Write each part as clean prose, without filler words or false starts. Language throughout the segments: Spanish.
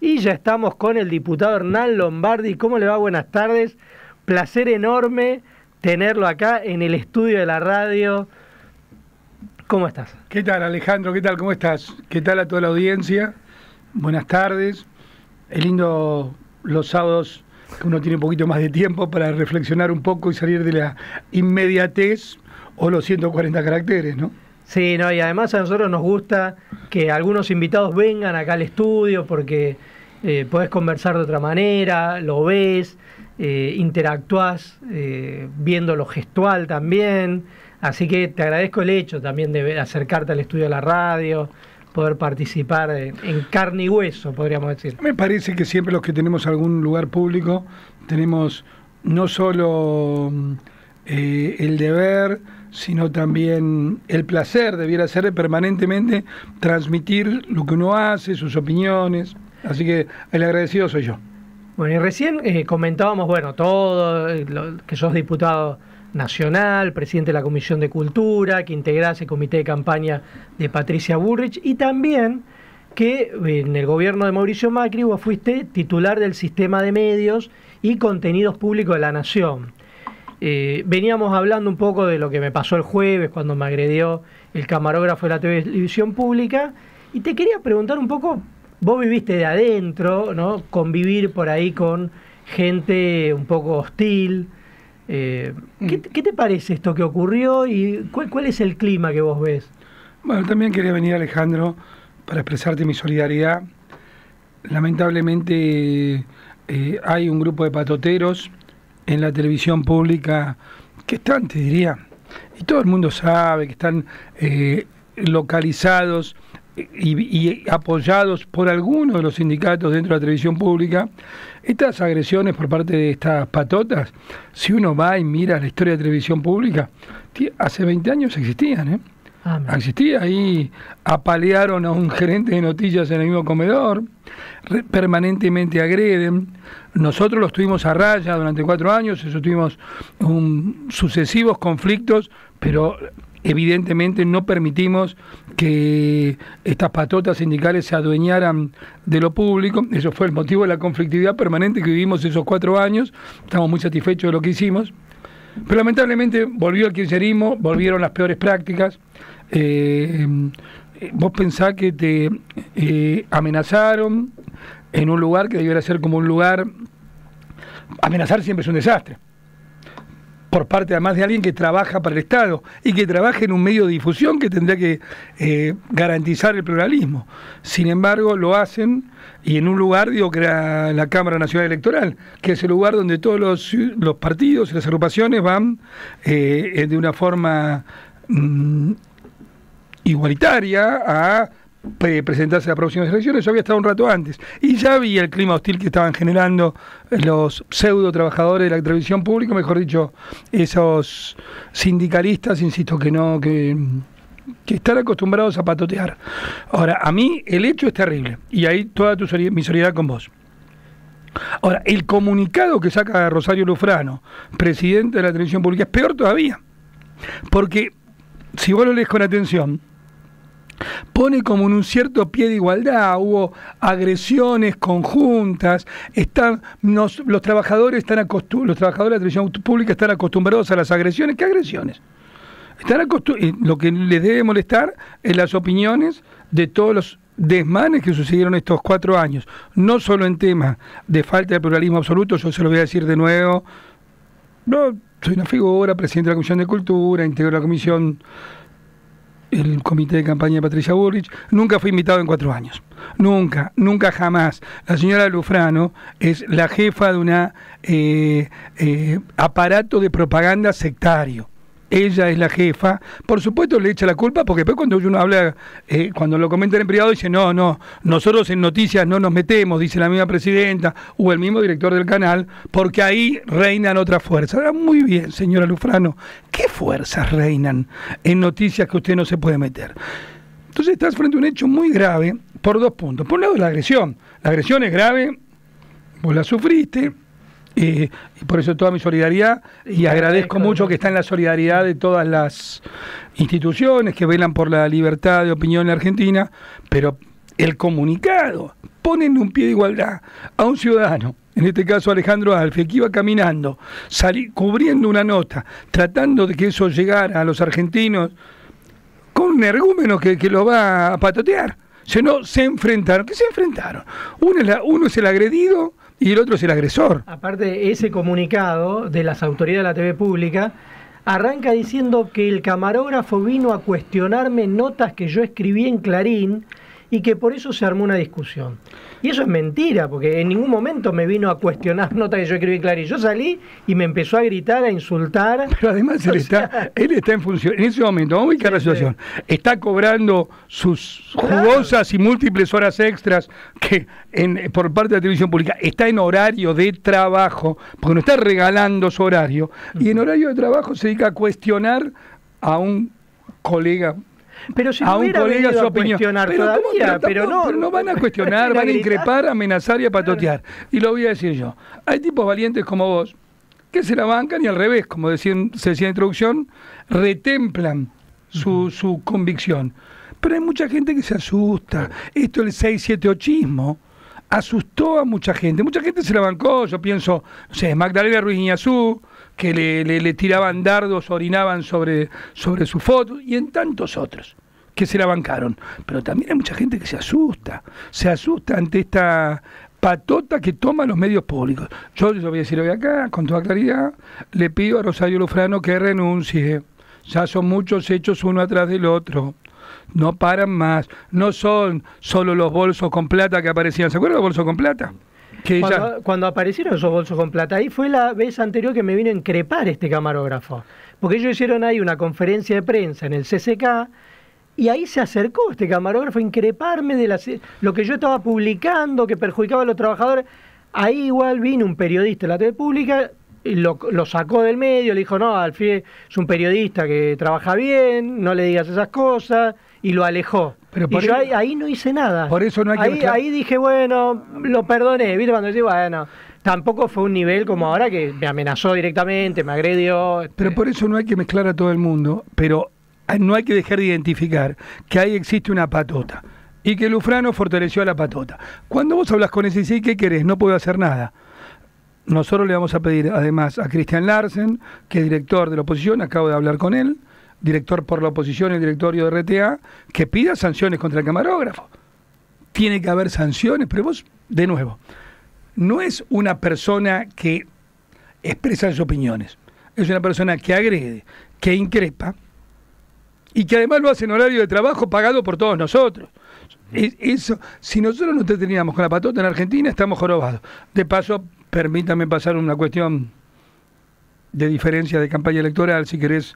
Y ya estamos con el diputado Hernán Lombardi. ¿Cómo le va? Buenas tardes. Placer enorme tenerlo acá en el estudio de la radio. ¿Cómo estás? ¿Qué tal, Alejandro? ¿Qué tal? ¿Cómo estás? ¿Qué tal a toda la audiencia? Buenas tardes. Es lindo los sábados que uno tiene un poquito más de tiempo para reflexionar un poco y salir de la inmediatez o los 140 caracteres, ¿no? Sí, no, y además a nosotros nos gusta que algunos invitados vengan acá al estudio porque podés conversar de otra manera, lo ves, interactuás viendo lo gestual también. Así que te agradezco el hecho también de acercarte al estudio de la radio, poder participar en carne y hueso, podríamos decir. Me parece que siempre los que tenemos algún lugar público tenemos no solo el deber, sino también el placer, debiera ser permanentemente transmitir lo que uno hace, sus opiniones. Así que el agradecido soy yo. Bueno, y recién comentábamos, bueno, todo, que sos diputado nacional, presidente de la Comisión de Cultura, que integrás el comité de campaña de Patricia Bullrich, y también que en el gobierno de Mauricio Macri vos fuiste titular del sistema de medios y contenidos públicos de la Nación. Veníamos hablando un poco de lo que me pasó el jueves cuando me agredió el camarógrafo de la televisión pública, y te quería preguntar un poco, vos viviste de adentro, ¿no? Convivir por ahí con gente un poco hostil. ¿Qué te parece esto que ocurrió y cuál es el clima que vos ves? Bueno, también quería venir, Alejandro, para expresarte mi solidaridad. Lamentablemente hay un grupo de patoteros en la televisión pública que están, te diría, y todo el mundo sabe que están localizados y apoyados por algunos de los sindicatos dentro de la televisión pública. Estas agresiones por parte de estas patotas, si uno va y mira la historia de la televisión pública, hace 20 años existían, existía, ahí apalearon a un gerente de noticias en el mismo comedor, permanentemente agreden. Nosotros los tuvimos a raya durante 4 años, eso tuvimos sucesivos conflictos, pero evidentemente no permitimos que estas patotas sindicales se adueñaran de lo público. Eso fue el motivo de la conflictividad permanente que vivimos esos 4 años. Estamos muy satisfechos de lo que hicimos. Pero lamentablemente volvió el kirchnerismo, volvieron las peores prácticas. Vos pensás que te amenazaron en un lugar que debiera ser como un lugar... Amenazar siempre es un desastre, por parte además de alguien que trabaja para el Estado y que trabaja en un medio de difusión que tendría que garantizar el pluralismo. Sin embargo, lo hacen, y en un lugar, digo, que era la Cámara Nacional Electoral, que es el lugar donde todos los partidos y las agrupaciones van de una forma igualitaria a presentarse a las próximas elecciones. Yo había estado un rato antes y ya vi el clima hostil que estaban generando los pseudo trabajadores de la televisión pública, mejor dicho, esos sindicalistas, insisto, que están acostumbrados a patotear. Ahora, a mí el hecho es terrible y ahí toda mi solidaridad con vos. Ahora, el comunicado que saca Rosario Lufrano, presidente de la televisión pública, es peor todavía, porque si vos lo lees con atención, pone como en un cierto pie de igualdad. Hubo agresiones conjuntas, los trabajadores de la televisión pública están acostumbrados a las agresiones. ¿Qué agresiones? Lo que les debe molestar es las opiniones de todos los desmanes que sucedieron estos 4 años, no solo en temas de falta de pluralismo absoluto. Yo se lo voy a decir de nuevo, no soy una figura, presidente de la Comisión de Cultura, integro la comisión, el comité de campaña de Patricia Bullrich. Nunca fui invitado en 4 años. Nunca jamás. La señora Lufrano es la jefa de un aparato de propaganda sectario. Ella es la jefa. Por supuesto le echa la culpa, porque después cuando uno habla, cuando lo comentan en privado, dice, no, nosotros en noticias no nos metemos, dice la misma presidenta o el mismo director del canal, porque ahí reinan otras fuerzas. Ahora, muy bien, señora Lufrano, ¿qué fuerzas reinan en noticias que usted no se puede meter? Entonces estás frente a un hecho muy grave por 2 puntos. Por un lado, la agresión. La agresión es grave, vos la sufriste, y por eso toda mi solidaridad, y agradezco mucho que está en la solidaridad de todas las instituciones que velan por la libertad de opinión en la Argentina, pero el comunicado. Ponen un pie de igualdad a un ciudadano, en este caso Alejandro Alfie, que iba caminando, cubriendo una nota, tratando de que eso llegara a los argentinos, con un energúmeno que lo va a patotear. Se enfrentaron. ¿Qué se enfrentaron? Uno es el agredido y el otro es el agresor. Aparte, ese comunicado de las autoridades de la TV pública arranca diciendo que el camarógrafo vino a cuestionarme notas que yo escribí en Clarín y que por eso se armó una discusión. Y eso es mentira, porque en ningún momento me vino a cuestionar notas que yo escribí en Clarín. Yo salí y me empezó a gritar, a insultar. Pero además él está en función, en ese momento, vamos a ubicar la situación, está cobrando sus jugosas y múltiples horas extras que por parte de la televisión pública, está en horario de trabajo, porque no está regalando su horario, y en horario de trabajo se dedica a cuestionar a un colega. Pero si a un colega su opinión. Pero no van a cuestionar, van a increpar, amenazar y a patotear. Y lo voy a decir yo. Hay tipos valientes como vos que se la bancan y al revés, como se decía en la introducción, retemplan su convicción. Pero hay mucha gente que se asusta. Esto del 678ismo asustó a mucha gente. Mucha gente se la bancó. Yo pienso, no sé, Magdalena Ruiz Iñazú, que le tiraban dardos, orinaban sobre su foto, y en tantos otros que se la bancaron. Pero también hay mucha gente que se asusta ante esta patota que toman los medios públicos. Yo lo voy a decir hoy acá, con toda claridad, le pido a Rosario Lufrano que renuncie. Ya son muchos hechos uno atrás del otro. No paran más. No son solo los bolsos con plata que aparecían. ¿Se acuerdan de los bolsos con plata? Cuando aparecieron esos bolsos con plata, ahí fue la vez anterior que me vino a increpar este camarógrafo, porque ellos hicieron ahí una conferencia de prensa en el CCK y ahí se acercó este camarógrafo a increparme de lo que yo estaba publicando, que perjudicaba a los trabajadores. Ahí igual vino un periodista de la TV pública y lo sacó del medio, le dijo, no, Alfie es un periodista que trabaja bien, no le digas esas cosas, y lo alejó. Pero y yo ahí no hice nada. Por eso no hay que ahí dije, bueno, lo perdoné, ¿viste? Cuando decía, bueno, tampoco fue un nivel como ahora que me amenazó directamente, me agredió. Pero por eso no hay que mezclar a todo el mundo, pero no hay que dejar de identificar que ahí existe una patota y que Lufrano fortaleció a la patota. Cuando vos hablas con ese y ¿qué querés? No puedo hacer nada. Nosotros le vamos a pedir además a Christian Larsen, que es director de la oposición, acabo de hablar con él, director por la oposición y el directorio de RTA, que pida sanciones contra el camarógrafo. Tiene que haber sanciones, pero vos, de nuevo, no es una persona que expresa sus opiniones, es una persona que agrede, que increpa, y que además lo hace en horario de trabajo pagado por todos nosotros. Eso, si nosotros no teníamos con la patota en Argentina, estamos jorobados. De paso, permítame pasar una cuestión de diferencia de campaña electoral, si querés,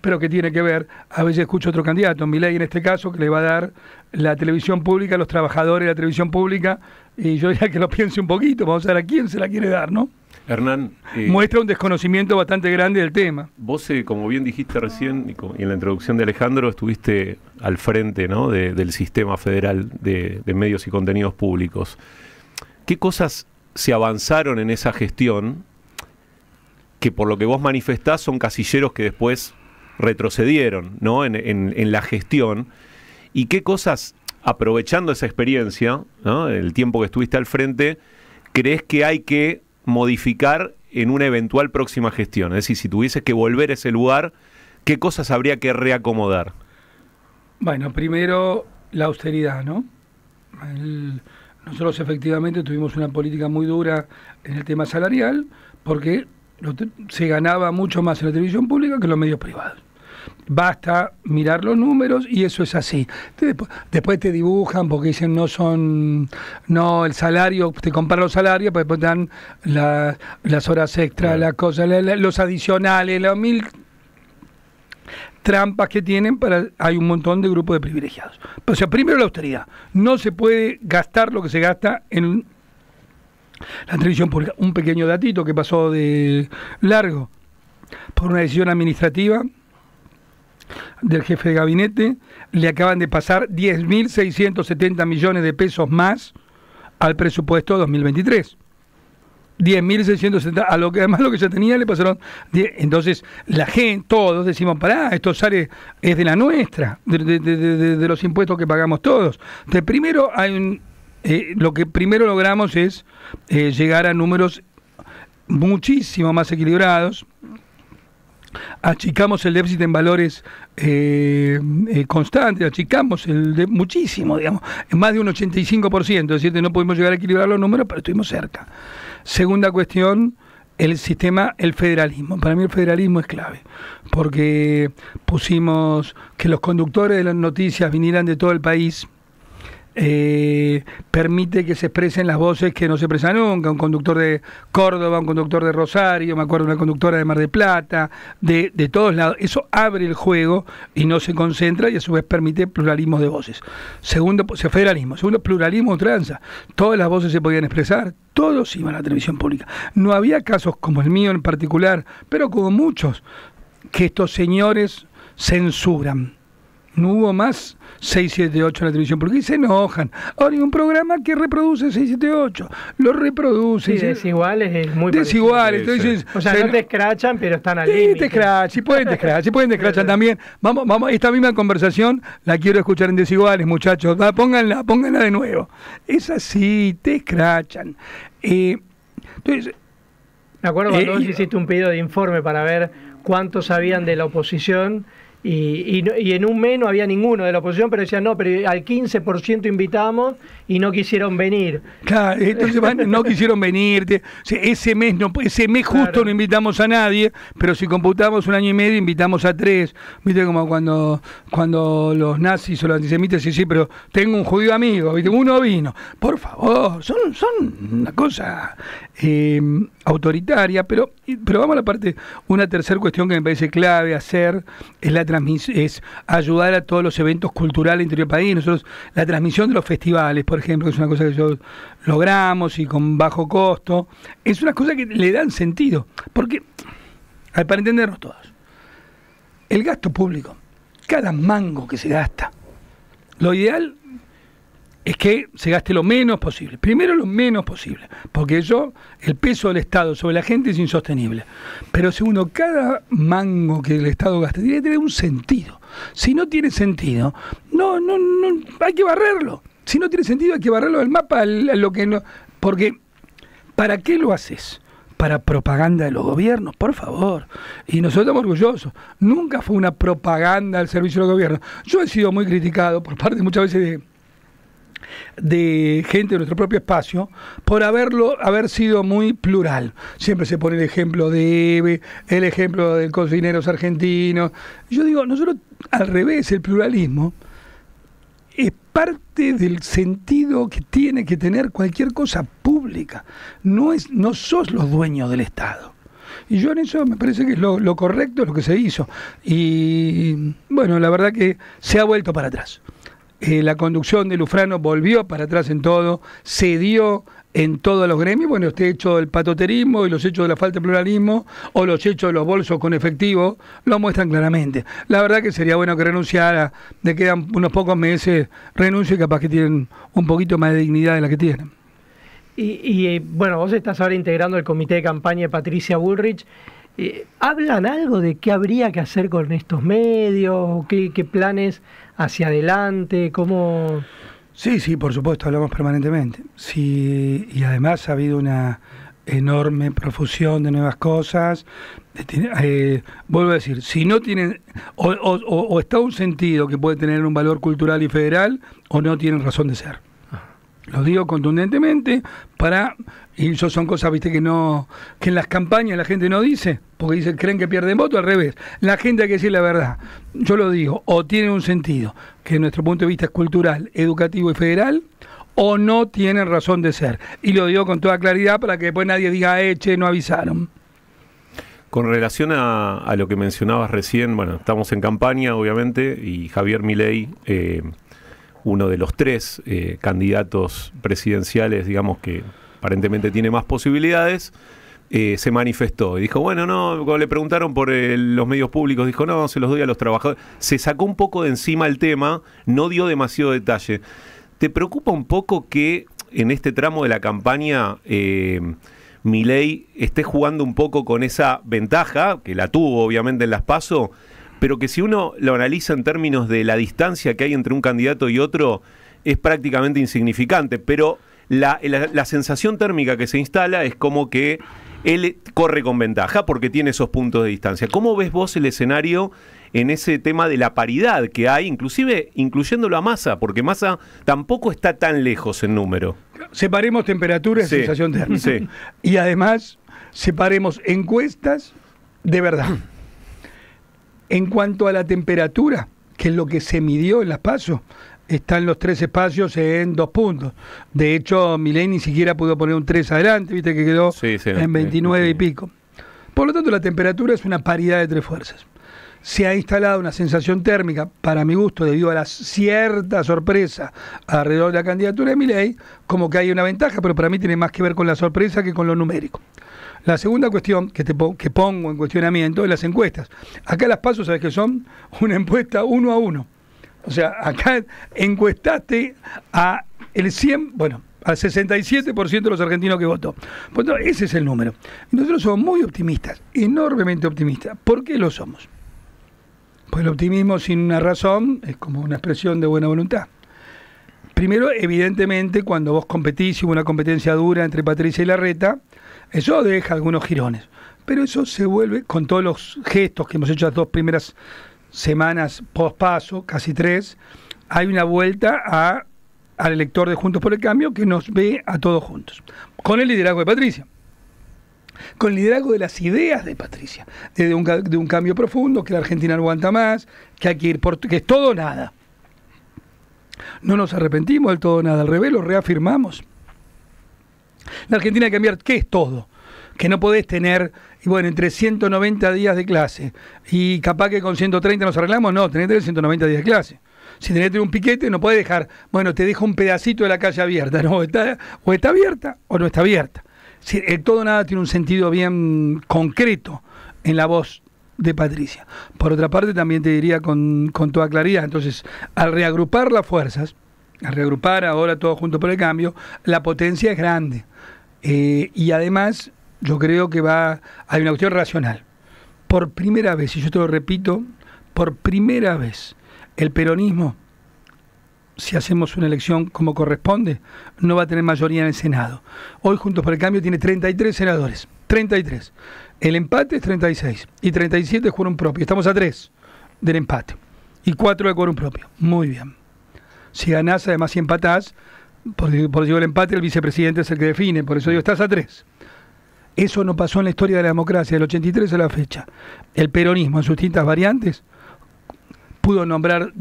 pero que tiene que ver, a veces escucho otro candidato, Milei en este caso, que le va a dar la televisión pública a los trabajadores de la televisión pública, y yo ya que lo piense un poquito, vamos a ver a quién se la quiere dar, ¿no? Hernán, muestra un desconocimiento bastante grande del tema. Vos, como bien dijiste recién, y en la introducción de Alejandro, estuviste al frente, ¿no?, del sistema federal de medios y contenidos públicos. ¿Qué cosas se avanzaron en esa gestión que, por lo que vos manifestás, son casilleros que después retrocedieron, ¿no?, en la gestión? ¿Y qué cosas, aprovechando esa experiencia, ¿no?, el tiempo que estuviste al frente, crees que hay que modificar en una eventual próxima gestión? Es decir, si tuvieses que volver a ese lugar, ¿qué cosas habría que reacomodar? Bueno, primero la austeridad, ¿no? Nosotros efectivamente tuvimos una política muy dura en el tema salarial, porque se ganaba mucho más en la televisión pública que en los medios privados. Basta mirar los números y eso es así. Después te dibujan porque dicen no el salario, te comparan los salarios, pues después dan las horas extras, las cosas, los adicionales, las mil trampas que tienen hay un montón de grupos de privilegiados. O sea, primero la austeridad. No se puede gastar lo que se gasta en la televisión pública. Un pequeño datito que pasó de largo por una decisión administrativa del jefe de gabinete, le acaban de pasar 10.670 millones de pesos más al presupuesto 2023. 10.670, a lo que además lo que ya tenía le pasaron 10. Entonces la gente, todos decimos, pará, esto sale, es de la nuestra, de los impuestos que pagamos todos. Entonces primero lo que primero logramos es llegar a números muchísimo más equilibrados. Achicamos el déficit en valores constantes, achicamos muchísimo, digamos, en más de un 85%, es decir, no pudimos llegar a equilibrar los números, pero estuvimos cerca. Segunda cuestión, el federalismo. Para mí el federalismo es clave, porque pusimos que los conductores de las noticias vinieran de todo el país. Permite que se expresen las voces que no se expresan nunca, un conductor de Córdoba, un conductor de Rosario, me acuerdo una conductora de Mar del Plata, de todos lados. Eso abre el juego y no se concentra y a su vez permite pluralismo de voces. Segundo, federalismo. Segundo, pluralismo ultranza. Todas las voces se podían expresar, todos iban a la televisión pública. No había casos como el mío en particular, pero como muchos, que estos señores censuran. No hubo más 678 en la televisión porque se enojan. Ahora hay un programa que reproduce 678, lo reproduce. Sí, desiguales es muy desiguales. Entonces, o sea, no te escrachan, pero están al límite. Sí, te escrachan, pueden escrachar también. Vamos, esta misma conversación la quiero escuchar en desiguales, muchachos. Pónganla de nuevo. Es así, te escrachan. Entonces, me acuerdo cuando vos hiciste un pedido de informe para ver cuántos sabían de la oposición. Y en un mes no había ninguno de la oposición, pero decían, no, pero al 15% invitamos y no quisieron venir. Claro, entonces no quisieron venir. Ese mes justo claro. No invitamos a nadie, pero si computamos un año y medio, invitamos a 3. Viste como cuando los nazis o los antisemitas dicen, sí, pero tengo un judío amigo, ¿viste? Uno vino. Por favor, son una cosa autoritaria, pero vamos a la parte, una tercera cuestión que me parece clave hacer es ayudar a todos los eventos culturales interior del país. Nosotros, la transmisión de los festivales, por ejemplo, que es una cosa que nosotros logramos y con bajo costo, es una cosa que le dan sentido, porque, para entendernos todos, el gasto público, cada mango que se gasta, lo ideal es que se gaste lo menos posible. Primero lo menos posible, porque el peso del Estado sobre la gente es insostenible. Pero segundo, cada mango que el Estado gaste tiene que tener un sentido. Si no tiene sentido, no hay que barrerlo. Si no tiene sentido, hay que barrerlo del mapa, lo que no, porque ¿para qué lo haces? Para propaganda de los gobiernos, por favor. Y nosotros estamos orgullosos. Nunca fue una propaganda al servicio de los gobiernos. Yo he sido muy criticado por parte muchas veces de gente de nuestro propio espacio por haber sido muy plural. Siempre se pone el ejemplo de Eve, el ejemplo de cocineros argentinos. Yo digo, nosotros al revés, el pluralismo es parte del sentido que tiene que tener cualquier cosa pública. No sos los dueños del Estado. Y yo en eso me parece que es lo correcto, es lo que se hizo. Y bueno, la verdad que se ha vuelto para atrás. La conducción de Lufrano volvió para atrás en todo, cedió en todos los gremios. Bueno, este hecho del patoterismo y los hechos de la falta de pluralismo o los hechos de los bolsos con efectivo lo muestran claramente. La verdad que sería bueno que renunciara, le quedan unos pocos meses, renuncie y capaz que tienen un poquito más de dignidad de la que tienen. Y bueno, vos estás ahora integrando el comité de campaña de Patricia Bullrich. ¿Hablan algo de qué habría que hacer con estos medios? ¿Qué planes hacia adelante? ¿Cómo...? Sí, por supuesto, hablamos permanentemente. Sí, y además ha habido una enorme profusión de nuevas cosas. Vuelvo a decir, si no tienen... O está un sentido que puede tener un valor cultural y federal, o no tienen razón de ser. Lo digo contundentemente y eso son cosas, viste, que en las campañas la gente no dice, porque creen que pierden voto. Al revés, la gente hay que decir la verdad. Yo lo digo, o tienen un sentido que en nuestro punto de vista es cultural, educativo y federal, o no tienen razón de ser. Y lo digo con toda claridad para que después nadie diga, no avisaron. Con relación a lo que mencionabas recién, bueno, estamos en campaña, obviamente, y Javier Milei, uno de los 3 candidatos presidenciales, digamos, que aparentemente tiene más posibilidades, se manifestó y dijo, bueno, no, cuando le preguntaron por los medios públicos, dijo, no, se los doy a los trabajadores. Se sacó un poco de encima el tema, no dio demasiado detalle. ¿Te preocupa un poco que en este tramo de la campaña Milei esté jugando un poco con esa ventaja, que la tuvo obviamente en las PASO, pero que si uno lo analiza en términos de la distancia que hay entre un candidato y otro, es prácticamente insignificante, pero la sensación térmica que se instala es como que él corre con ventaja porque tiene esos puntos de distancia. ¿Cómo ves vos el escenario en ese tema de la paridad que hay, inclusive incluyéndolo a Massa? Porque Massa tampoco está tan lejos en número. Separemos temperatura y sensación térmica. Sí. Y además, separemos encuestas de verdad. En cuanto a la temperatura, que es lo que se midió en las PASO, están los 3 espacios en 2 puntos. De hecho, Milei ni siquiera pudo poner un 3 adelante, viste que quedó en 29 y pico. Por lo tanto, la temperatura es una paridad de 3 fuerzas. Se ha instalado una sensación térmica, para mi gusto, debido a la cierta sorpresa alrededor de la candidatura de Milei, como que hay una ventaja, pero para mí tiene más que ver con la sorpresa que con lo numérico. La segunda cuestión que pongo en cuestionamiento es las encuestas. Acá las PASO, ¿sabes qué son? Una encuesta 1 a 1. O sea, acá encuestaste al 67% de los argentinos que votó. Por lo tanto, ese es el número. Y nosotros somos muy optimistas, enormemente optimistas. ¿Por qué lo somos? Pues el optimismo sin una razón es como una expresión de buena voluntad. Primero, evidentemente, cuando vos competís y hubo una competencia dura entre Patricia y Larreta, eso deja algunos girones. Pero eso se vuelve, con todos los gestos que hemos hecho las 2 primeras semanas post-paso, casi 3, hay una vuelta al elector de Juntos por el Cambio que nos ve a todos juntos. Con el liderazgo de Patricia. Con el liderazgo de las ideas de Patricia. De un cambio profundo, que la Argentina no aguanta más, que hay que ir que es todo o nada. No nos arrepentimos del todo o nada, al revés, lo reafirmamos. La Argentina hay que cambiar, ¿qué es todo? Que no podés tener, y bueno, entre 190 días de clase y capaz que con 130 nos arreglamos, no, tenés que tener 190 días de clase. Si tenés que tener un piquete, no podés dejar, bueno, te dejo un pedacito de la calle abierta, no, o está abierta o no está abierta. Si el todo o nada tiene un sentido bien concreto en la voz de Patricia. Por otra parte, también te diría con toda claridad, entonces, al reagrupar las fuerzas, al reagrupar ahora todos juntos por el cambio, la potencia es grande. Y además, yo creo que hay una cuestión racional. Por primera vez, y yo te lo repito, por primera vez, el peronismo, si hacemos una elección como corresponde, no va a tener mayoría en el Senado. Hoy Juntos por el Cambio tiene 33 senadores, 33. El empate es 36 y 37 es quórum propio. Estamos a 3 del empate y 4 de quórum propio. Muy bien. Si ganás, además si empatás, por decir el empate, el vicepresidente es el que define, por eso digo, estás a 3. Eso no pasó en la historia de la democracia, del 83 a la fecha. El peronismo en sus distintas variantes pudo nombrar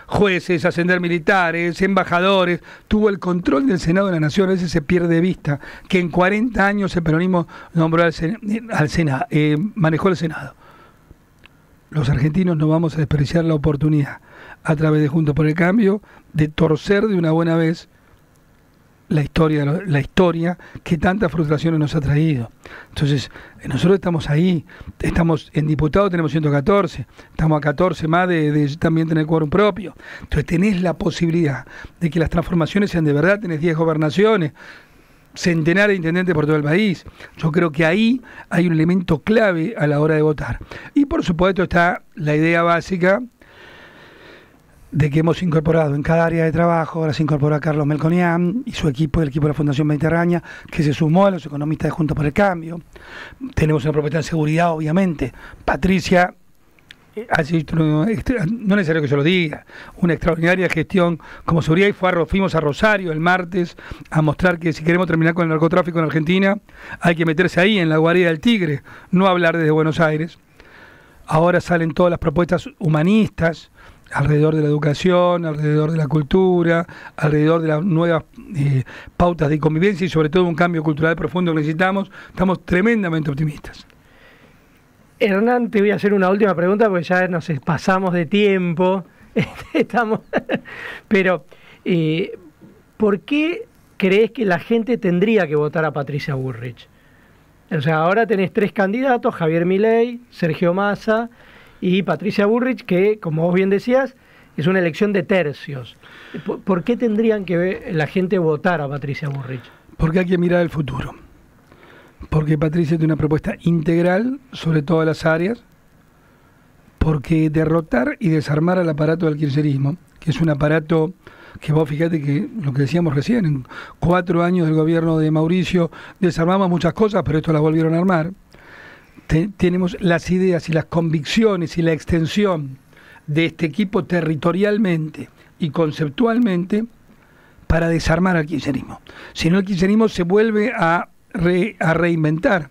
jueces, ascender militares, embajadores, tuvo el control del Senado de la Nación. A veces se pierde de vista que en 40 años el peronismo nombró al Senado, manejó el Senado. Los argentinos no vamos a desperdiciar la oportunidad, a través de Juntos por el Cambio, de torcer de una buena vez la historia que tantas frustraciones nos ha traído. Entonces, nosotros estamos ahí, estamos en diputados, tenemos 114, estamos a 14 más de también tener quórum propio. Entonces tenés la posibilidad de que las transformaciones sean de verdad, tenés 10 gobernaciones, centenares de intendentes por todo el país. Yo creo que ahí hay un elemento clave a la hora de votar. Y por supuesto está la idea básica de que hemos incorporado en cada área de trabajo. Ahora se incorporó a Carlos Melconian y su equipo, el equipo de la Fundación Mediterránea, que se sumó a los economistas de Juntos por el Cambio. Tenemos una propuesta de seguridad, obviamente. Patricia no es necesario que yo lo diga, una extraordinaria gestión como seguridad, y fuimos a Rosario el martes a mostrar que si queremos terminar con el narcotráfico en Argentina hay que meterse ahí en la guarida del tigre, no hablar desde Buenos Aires. Ahora salen todas las propuestas humanistas alrededor de la educación, alrededor de la cultura, alrededor de las nuevas pautas de convivencia y sobre todo un cambio cultural profundo que necesitamos. Estamos tremendamente optimistas. Hernán, te voy a hacer una última pregunta porque ya nos pasamos de tiempo. Pero, ¿por qué crees que la gente tendría que votar a Patricia Bullrich? O sea, ahora tenés 3 candidatos, Javier Milei, Sergio Massa y Patricia Bullrich, que, como vos bien decías, es una elección de tercios. ¿Por qué tendrían que la gente votar a Patricia Bullrich? Porque hay que mirar el futuro. Porque Patricia tiene una propuesta integral sobre todas las áreas. Porque derrotar y desarmar al aparato del kirchnerismo, que es un aparato que vos fíjate que lo que decíamos recién, en 4 años del gobierno de Mauricio desarmamos muchas cosas, pero esto las volvieron a armar. Tenemos las ideas y las convicciones y la extensión de este equipo territorialmente y conceptualmente para desarmar al kirchnerismo. Si no, el kirchnerismo se vuelve a reinventar.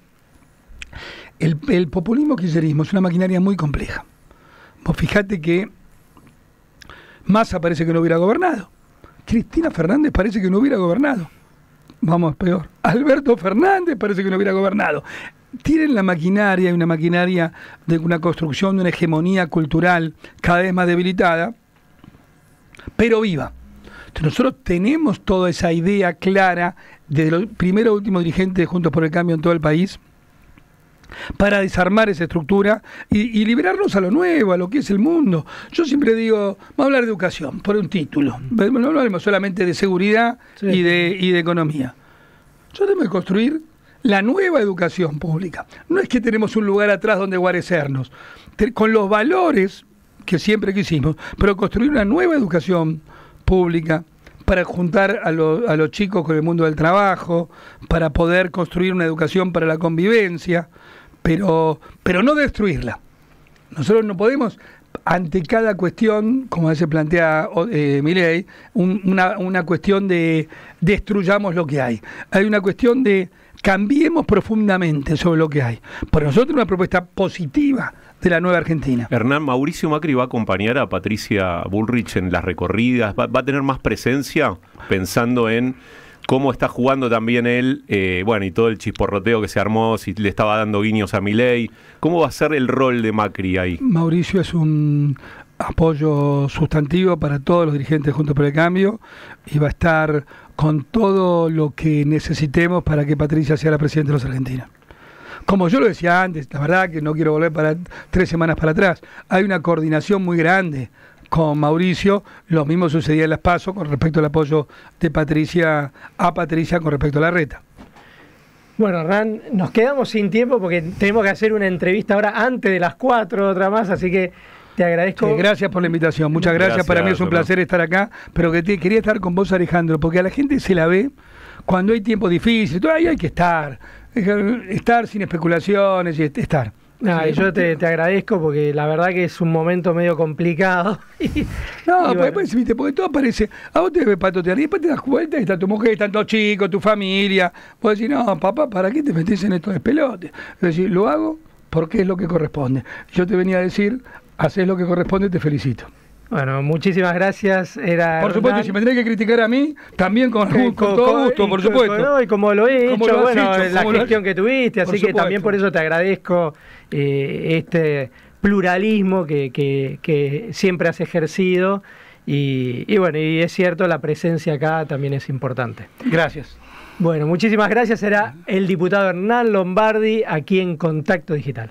El populismo kirchnerismo es una maquinaria muy compleja. Vos fíjate que Massa parece que no hubiera gobernado. Cristina Fernández parece que no hubiera gobernado. Vamos, peor. Alberto Fernández parece que no hubiera gobernado. Tienen la maquinaria, y una maquinaria de una construcción de una hegemonía cultural cada vez más debilitada, pero viva. Entonces nosotros tenemos toda esa idea clara desde los primeros y últimos dirigentes de Juntos por el Cambio en todo el país, para desarmar esa estructura y liberarnos a lo nuevo, a lo que es el mundo. Yo siempre digo, vamos a hablar de educación, por un título. No hablemos solamente de seguridad y de economía. Yo tengo que construir la nueva educación pública. No es que tenemos un lugar atrás donde guarecernos, con los valores que siempre quisimos, pero construir una nueva educación pública para juntar a los chicos con el mundo del trabajo, para poder construir una educación para la convivencia, pero no destruirla. Nosotros no podemos, ante cada cuestión, como a veces plantea Milei, una cuestión de destruyamos lo que hay. Hay una cuestión de cambiemos profundamente sobre lo que hay. Por nosotros una propuesta positiva de la nueva Argentina. Hernán, ¿Mauricio Macri va a acompañar a Patricia Bullrich en las recorridas? ¿Va a tener más presencia pensando en cómo está jugando también él, y todo el chisporroteo que se armó, si le estaba dando guiños a Milei? ¿Cómo va a ser el rol de Macri ahí? Mauricio es un apoyo sustantivo para todos los dirigentes Juntos por el Cambio y va a estar con todo lo que necesitemos para que Patricia sea la presidenta de los argentinos. Como yo lo decía antes, la verdad que no quiero volver para 3 semanas para atrás, hay una coordinación muy grande con Mauricio. Lo mismo sucedía en las PASO con respecto al apoyo de Patricia con respecto a Larreta. Bueno, Hernán, nos quedamos sin tiempo porque tenemos que hacer una entrevista ahora antes de las 4, otra más, así que te agradezco. Gracias por la invitación, muchas gracias. Para mí es un placer estar acá, pero quería estar con vos, Alejandro, porque a la gente se la ve cuando hay tiempo difícil, ahí hay que estar sin especulaciones y estar. Y yo te agradezco porque la verdad que es un momento medio complicado. Porque todo parece, a vos te ves patotear y después te das vuelta y está tu mujer, están todos chicos, tu familia. Vos decís, no, papá, ¿para qué te metés en estos despelotes? Es decir, lo hago porque es lo que corresponde. Yo te venía a decir, haces lo que corresponde, te felicito. Bueno, muchísimas gracias. Por supuesto, y si me tenés que criticar a mí, también con todo gusto, por supuesto. Y como lo he hecho, la gestión que tuviste, así que también por eso te agradezco este pluralismo que siempre has ejercido. Y es cierto, la presencia acá también es importante. Gracias. Bueno, muchísimas gracias. Era el diputado Hernán Lombardi aquí en Contacto Digital.